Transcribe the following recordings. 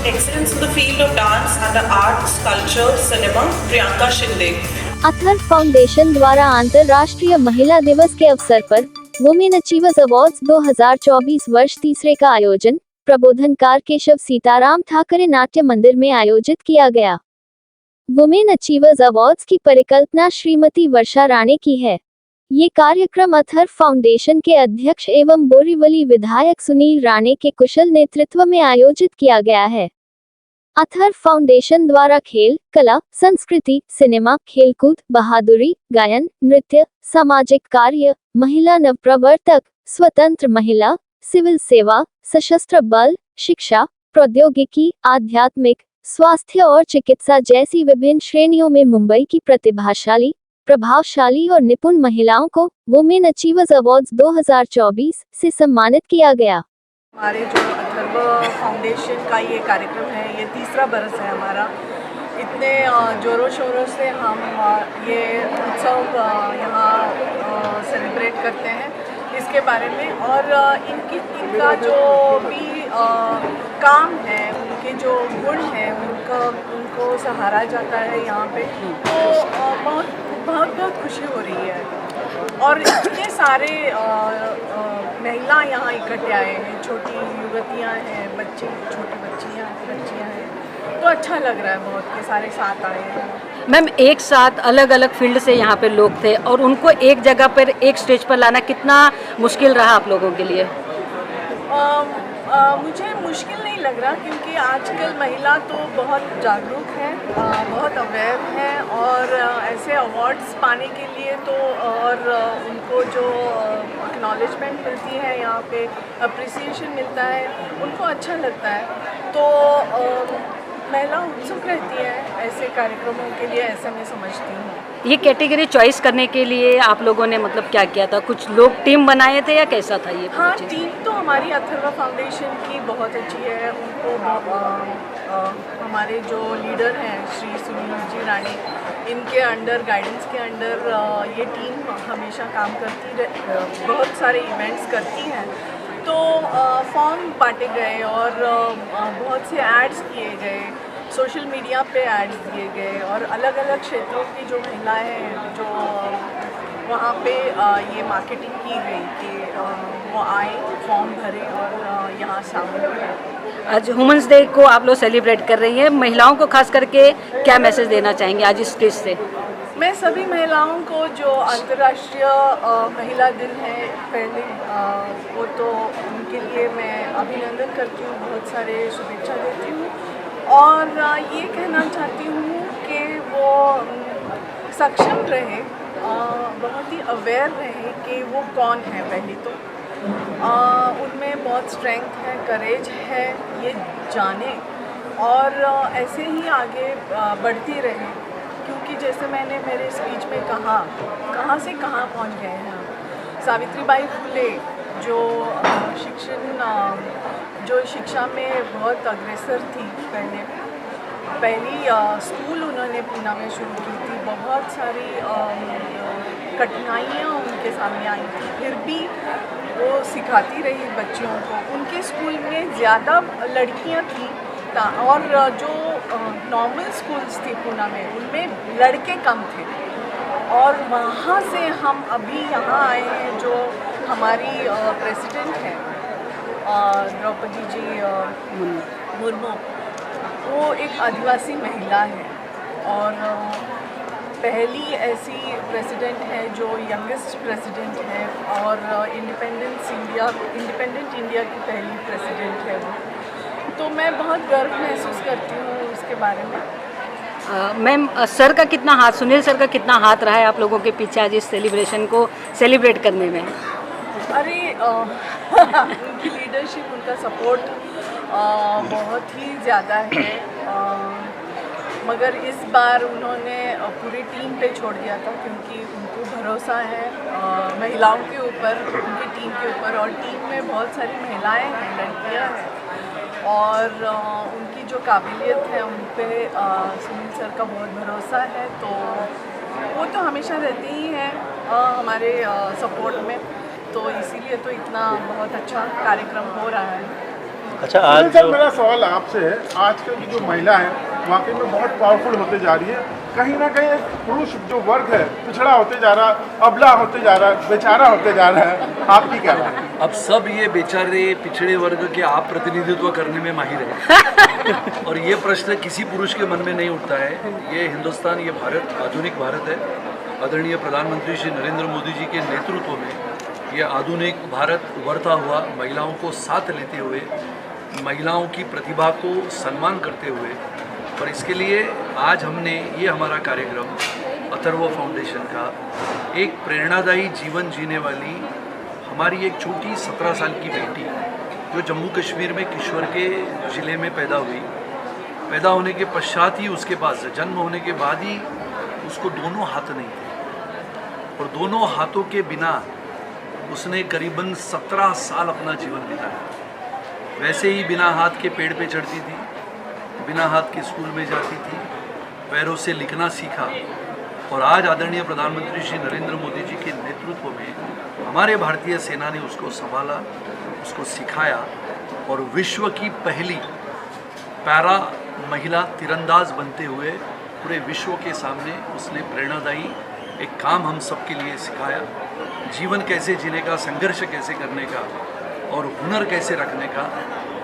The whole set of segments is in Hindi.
excellence in the field of dance and the arts, culture, cinema, Priyanka Shinde. Athar foundation द्वारा अंतर्राष्ट्रीय महिला दिवस के अवसर पर वुमेन अचीवर्स अवार्ड्स 2024 वर्ष तीसरे का आयोजन प्रबोधनकार केशव सीताराम ठाकरे नाट्य मंदिर में आयोजित किया गया। वुमेन अचीवर्स अवार्ड्स की परिकल्पना श्रीमती वर्षा राणे की है। ये कार्यक्रम अथर फाउंडेशन के अध्यक्ष एवं बोरीवली विधायक सुनील राणे के कुशल नेतृत्व में आयोजित किया गया है। अथर फाउंडेशन द्वारा खेल, कला, संस्कृति, सिनेमा, खेलकूद, बहादुरी, गायन, नृत्य, सामाजिक कार्य, महिला नवप्रवर्तक, स्वतंत्र महिला, सिविल सेवा, सशस्त्र बल, शिक्षा, प्रौद्योगिकी, आध्यात्मिक, स्वास्थ्य और चिकित्सा जैसी विभिन्न श्रेणियों में मुंबई की प्रतिभाशाली, प्रभावशाली और निपुण महिलाओं को वुमेन अचीवर्स अवार्ड्स 2024 से सम्मानित किया गया। हमारे जो अथर्व फाउंडेशन का ये कार्यक्रम है, ये तीसरा बरस है हमारा। इतने ज़ोरों शोरों से हम ये उत्सव यहाँ सेलिब्रेट करते हैं इसके बारे में, और इनका जो भी काम है, उनके जो गुण हैं, उनको सहारा जाता है यहाँ पे। तो बहुत खुशी हो रही है। और इतने सारे महिला यहाँ इकट्ठे आए हैं, छोटी युवतियाँ हैं, बच्चे, छोटी बच्चियाँ हैं, तो अच्छा लग रहा है बहुत कि सारे साथ आए हैं। मैम, एक साथ अलग अलग फील्ड से यहाँ पे लोग थे और उनको एक जगह पर एक स्टेज पर लाना कितना मुश्किल रहा आप लोगों के लिए? मुझे मुश्किल नहीं लग रहा, क्योंकि आजकल महिला तो बहुत जागरूक है, बहुत अवेयर है, और ऐसे अवार्ड्स पाने के लिए तो, और उनको जो एक्नॉलेजमेंट मिलती है यहाँ पे, अप्रिसिएशन मिलता है, उनको अच्छा लगता है। तो महिला उत्सुक रहती है ऐसे कार्यक्रमों के लिए, ऐसा मैं समझती हूँ। ये कैटेगरी चॉइस करने के लिए आप लोगों ने मतलब क्या किया था? कुछ लोग टीम बनाए थे या कैसा था ये? हाँ, टीम तो हमारी अथर्व फाउंडेशन की बहुत अच्छी है। उनको हमारे जो लीडर हैं श्री सुनील जी राणे, इनके अंडर, गाइडेंस के अंडर ये टीम हमेशा काम करती, बहुत सारे इवेंट्स करती है। तो फॉर्म बांटे गए और बहुत से एड्स किए गए, सोशल मीडिया पे एड्स दिए गए, और अलग अलग क्षेत्रों की जो महिलाएं हैं, जो वहाँ पे ये मार्केटिंग की गई कि वो आए, फॉर्म भरे और यहाँ शामिल हुए। आज वुमेन्स डे को आप लोग सेलिब्रेट कर रही हैं, महिलाओं को खास करके क्या मैसेज देना चाहेंगे आज इस स्टेज से? मैं सभी महिलाओं को, जो अंतर्राष्ट्रीय महिला दिन है पहले, वो तो उनके लिए मैं अभिनंदन करती हूँ, बहुत सारे शुभेच्छा देती हूँ, और ये कहना चाहती हूँ कि वो सक्षम रहे, बहुत ही अवेयर रहे कि वो कौन है। पहले तो उनमें बहुत स्ट्रेंथ है, करेज है, ये जाने, और ऐसे ही आगे बढ़ती रहे, क्योंकि जैसे मैंने मेरे स्पीच में कहा, कहाँ से कहाँ पहुँच गए हैं हम। सावित्रीबाई फुले जो शिक्षा में बहुत अग्रसर थी, पहली स्कूल उन्होंने पूना में शुरू की थी। बहुत सारी कठिनाइयाँ उनके सामने आई थी, फिर भी वो सिखाती रही बच्चियों को। उनके स्कूल में ज़्यादा लड़कियाँ थी, और जो नॉर्मल स्कूल्स थी पूना में, उनमें लड़के कम थे, और वहाँ से हम अभी यहाँ आए हैं। जो हमारी प्रेसिडेंट है द्रौपदी जी मुर्मू, वो एक आदिवासी महिला है, और पहली ऐसी प्रेसिडेंट है जो यंगेस्ट प्रेसिडेंट है, और इंडिपेंडेंट इंडिया की पहली प्रेसिडेंट है वो। तो मैं बहुत गर्व महसूस करती हूँ उसके बारे में। मैम, सर का कितना हाथ, सुनील सर का कितना हाथ रहा है आप लोगों के पीछे आज इस सेलिब्रेशन को सेलिब्रेट करने में? अरे उनकी लीडरशिप, उनका सपोर्ट बहुत ही ज़्यादा है, मगर इस बार उन्होंने पूरी टीम पे छोड़ दिया था, क्योंकि उनको भरोसा है महिलाओं के ऊपर, उनकी टीम के ऊपर, और टीम में बहुत सारी महिलाएं हैं, लड़कियां हैं, और उनकी जो काबिलियत है उन पे सुनील सर का बहुत भरोसा है। तो वो तो हमेशा रहती ही हैं हमारे सपोर्ट में, तो इसीलिए तो इतना बहुत अच्छा कार्यक्रम हो रहा है। अच्छा सुनील आज सर, जो मेरा सवाल आपसे है, आजकल की जो महिला है वाकई में बहुत पावरफुल होते जा रही है। कहीं ना कहीं एक पुरुष जो वर्ग है पिछड़ा होते जा रहा, अबला होते जा रहा, बेचारा होते जा रहा है, आपकी क्या राय है? अब सब ये बेचारे पिछड़े वर्ग के आप प्रतिनिधित्व करने में माहिर है और ये प्रश्न किसी पुरुष के मन में नहीं उठता है। ये हिंदुस्तान, ये भारत आधुनिक भारत है। आदरणीय प्रधानमंत्री श्री नरेंद्र मोदी जी के नेतृत्व में ये आधुनिक भारत उभरता हुआ, महिलाओं को साथ लेते हुए, महिलाओं की प्रतिभा को सम्मान करते हुए, और इसके लिए आज हमने ये हमारा कार्यक्रम अथर्व फाउंडेशन का एक प्रेरणादायी जीवन जीने वाली हमारी एक छोटी 17 साल की बेटी जो जम्मू कश्मीर में किश्तवाड़ के ज़िले में पैदा हुई, पैदा होने के पश्चात ही उसके पास जन्म होने के बाद ही उसको दोनों हाथ नहीं थे और दोनों हाथों के बिना उसने करीबन 17 साल अपना जीवन बिताया। वैसे ही बिना हाथ के पेड़ पे चढ़ती थी, बिना हाथ के स्कूल में जाती थी, पैरों से लिखना सीखा और आज आदरणीय प्रधानमंत्री श्री नरेंद्र मोदी जी के नेतृत्व में हमारे भारतीय सेना ने उसको संभाला, उसको सिखाया और विश्व की पहली पैरा महिला तीरंदाज बनते हुए पूरे विश्व के सामने उसने प्रेरणादायी एक काम हम सब के लिए सिखाया। जीवन कैसे जीने का, संघर्ष कैसे करने का और हुनर कैसे रखने का,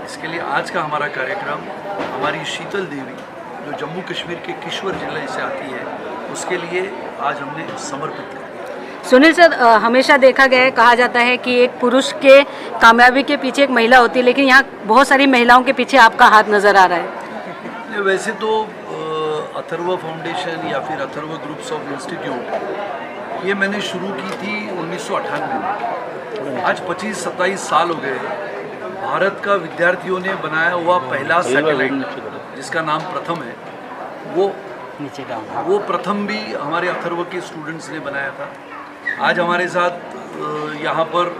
इसके लिए आज का हमारा कार्यक्रम हमारी शीतल देवी जो जम्मू कश्मीर के किश्तवाड़ जिले से आती है उसके लिए आज हमने समर्पित किया। सुनील सर, हमेशा देखा गया है, कहा जाता है कि एक पुरुष के कामयाबी के पीछे एक महिला होती है, लेकिन यहाँ बहुत सारी महिलाओं के पीछे आपका हाथ नज़र आ रहा है। वैसे तो अथर्व फाउंडेशन या फिर अथर्व ग्रुप्स ऑफ इंस्टीट्यूट ये मैंने शुरू की थी 1998 में। आज 25-27 साल हो गए। भारत का विद्यार्थियों ने बनाया हुआ पहला सैटेलाइट जिसका नाम प्रथम है, वो प्रथम भी हमारे अथर्व के स्टूडेंट्स ने बनाया था। आज हमारे साथ यहाँ पर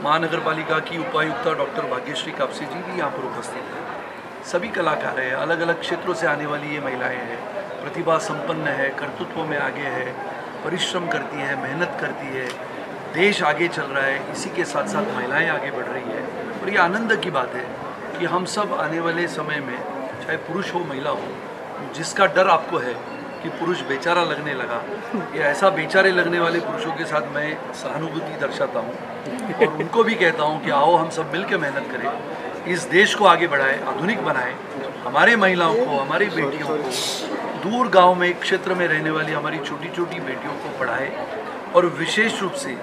महानगर पालिका की उपायुक्ता डॉक्टर भाग्यश्री कापसे जी भी यहाँ पर उपस्थित हैं। सभी कलाकार हैं, अलग अलग क्षेत्रों से आने वाली ये महिलाएं हैं, प्रतिभा संपन्न है, कर्तृत्व में आगे है, परिश्रम करती है, मेहनत करती है, देश आगे चल रहा है, इसी के साथ साथ महिलाएं आगे बढ़ रही है। और ये आनंद की बात है कि हम सब आने वाले समय में, चाहे पुरुष हो महिला हो, जिसका डर आपको है कि पुरुष बेचारा लगने लगा, ये ऐसा बेचारे लगने वाले पुरुषों के साथ मैं सहानुभूति दर्शाता हूँ और उनको भी कहता हूँ कि आओ हम सब मिलकर मेहनत करें, इस देश को आगे बढ़ाएं, आधुनिक बनाएं, हमारे महिलाओं को, हमारी बेटियों को, दूर गांव में क्षेत्र में रहने वाली हमारी छोटी छोटी बेटियों को पढ़ाएं और विशेष रूप से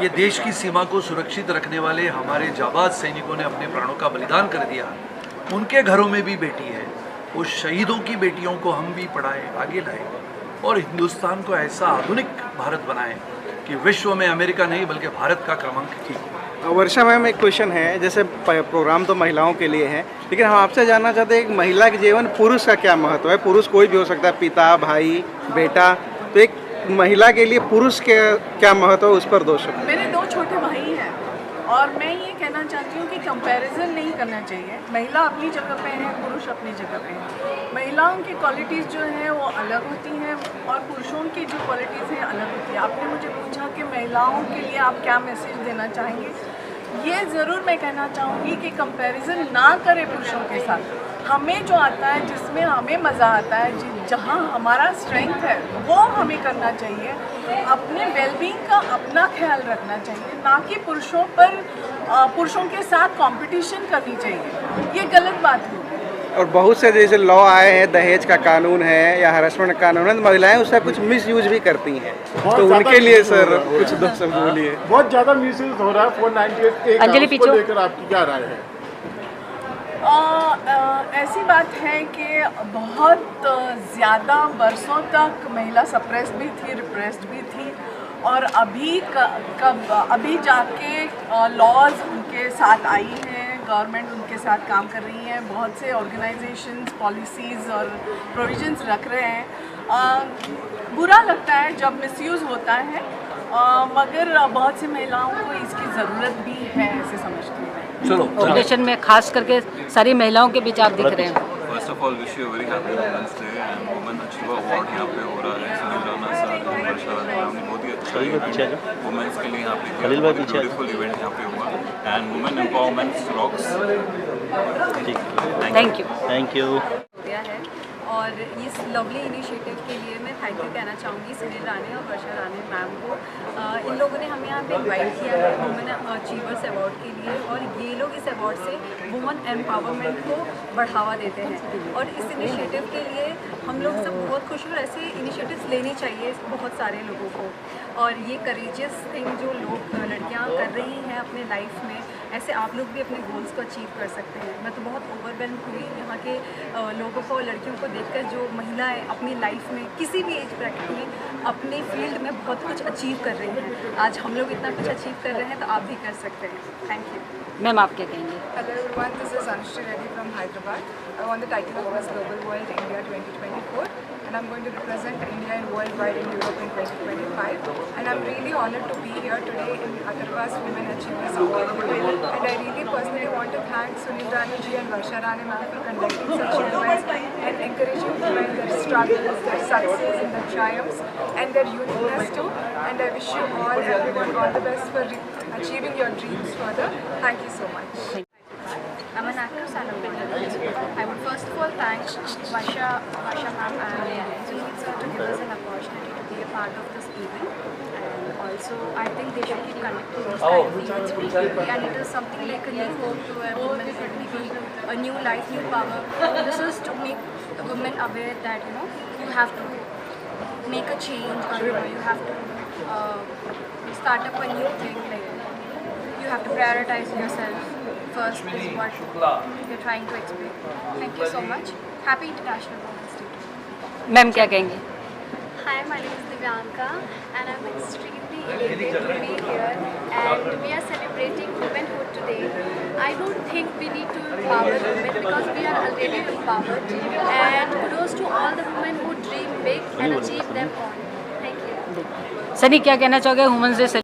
ये देश की सीमा को सुरक्षित रखने वाले हमारे जाबाज सैनिकों ने अपने प्राणों का बलिदान कर दिया, उनके घरों में भी बेटी है, उस शहीदों की बेटियों को हम भी पढ़ाएं, आगे लाएं और हिंदुस्तान को ऐसा आधुनिक भारत बनाएं कि विश्व में अमेरिका नहीं बल्कि भारत का क्रमांक ठीक हो। वर्षा मैम, एक क्वेश्चन है, जैसे प्रोग्राम तो महिलाओं के लिए है, लेकिन हम आपसे जानना चाहते हैं एक महिला के जीवन पुरुष का क्या महत्व है? पुरुष कोई भी हो सकता है, पिता, भाई, बेटा, तो एक महिला के लिए पुरुष के क्या महत्व है, उस पर 2 शब्द। मेरे 2 छोटे भाई हैं और मैं ये कहना चाहती हूँ कि कंपैरिजन नहीं करना चाहिए। महिला अपनी जगह पे है, पुरुष अपनी जगह पे है। महिलाओं की क्वालिटीज़ जो हैं वो अलग होती हैं और पुरुषों की जो क्वालिटीज़ हैं अलग होती है। आपने मुझे पूछा कि महिलाओं के लिए आप क्या मैसेज देना चाहेंगे। ये ज़रूर मैं कहना चाहूँगी कि कंपैरिजन ना करें पुरुषों के साथ। हमें जो आता है, जिसमें हमें मज़ा आता है, जहाँ हमारा स्ट्रेंथ है, वो हमें करना चाहिए। अपने वेलबींग का अपना ख्याल रखना चाहिए, ना कि पुरुषों के साथ कंपटीशन करनी चाहिए। ये गलत बात होगी। और बहुत से जैसे लॉ आए हैं, दहेज का कानून है या हरासमेंट का कानून है, तो महिलाएं उसका कुछ मिस यूज भी करती हैं, तो उनके लिए सर कुछ 2 शब्द बोलिए। बहुत ज़्यादा मिसयूज हो रहा है 498 अंजलि उसको लेकर आपकी क्या राय है? ऐसी बात है कि बहुत ज़्यादा बरसों तक महिला सप्रेस्ड भी थी, रिप्रेस्ड भी थी और अभी जाके लॉज उनके साथ आई हैं, गवर्नमेंट उनके साथ काम कर रही है, बहुत से ऑर्गेनाइजेशंस पॉलिसीज़ और प्रोविजंस रख रहे हैं। बुरा लगता है जब मिसयूज़ होता है, मगर बहुत सी महिलाओं को इसकी ज़रूरत भी है, ऐसे समझती हूँ। चलो फाउंडेशन में खास करके सारी महिलाओं के बीच आप दिख रहे हैं। First of all wish you very happy women's day and women achiever award यहाँ पे हो रहा है। सुनील राणा सर, वर्षा राणा, बहुत ही अच्छा इवेंट वुमेन्स के लिए यहाँ पे ब्यूटीफुल इवेंट यहाँ पे हुआ and women empowerment rocks. Thank you. दिया है और इस लवली इनिशिएटिव के लिए मैं थैंक यू कहना चाहूँगी सुनील राणे और वर्षा राणे मैम को। इन लोगों ने हमें यहाँ पे इनवाइट किया है वुमेन अचीवर्स अवार्ड के लिए और ये लोग इस अवार्ड से वुमेन एम्पावरमेंट को बढ़ावा देते हैं और इस इनिशिएटिव के लिए हम लोग सब बहुत खुश हैं और ऐसे इनिशिएटिव्स लेने चाहिए बहुत सारे लोगों को। और ये करेजियस थिंग जो लोग लड़कियाँ कर रही हैं अपने लाइफ में, ऐसे आप लोग भी अपने गोल्स को अचीव कर सकते हैं। मैं तो बहुत ओवरवेल्म हुई यहाँ के लोगों को, लड़कियों को देखकर, जो महिलाएं अपनी लाइफ में किसी भी एज ब्रैकेट में अपने फील्ड में बहुत कुछ अचीव कर रही हैं। आज हम लोग इतना कुछ अचीव कर रहे हैं तो आप भी कर सकते हैं। Thank you. मैम आप क्या कहेंगे? Hello everyone, this is Anushri Reddy from Hyderabad. I won the title of Miss Global World India 2024 and I'm going to represent India and worldwide in Europe in 2025. And I'm really honored to be here today in Atharva's Women Achievers Award. And I really personally want to thank Sunil Rane ji and Varsha Rane ma'am for conducting such events and encouraging women, their struggles, their success and their triumphs and their uniqueness too. And I wish you all, everyone, all the best for achieving your dreams further. Thank you so much. I'm an actress and a builder. I would first of all thank Varsha ma'am and Sunil sir to give us an opportunity to be a part of this event. And also, I think they should keep conducting these kind of events frequently. And it is something like a new hope to a woman, maybe a new life, new power. This is to make women aware that you have to make a change, or you have to start up a new thing. Like you have to prioritize yourself first is what you're trying to explain. Thank you so much. Happy International Women's Day. Ma'am क्या कहेंगे? Hi, my name is Divyanka and I'm extremely elated to be here and we are celebrating womanhood today. I don't think we need to empower women because we are already empowered, and kudos to all the women who dream big and achieve them all. Thank you. Sunny क्या कहना चाहोगे वुमेन्स डे से?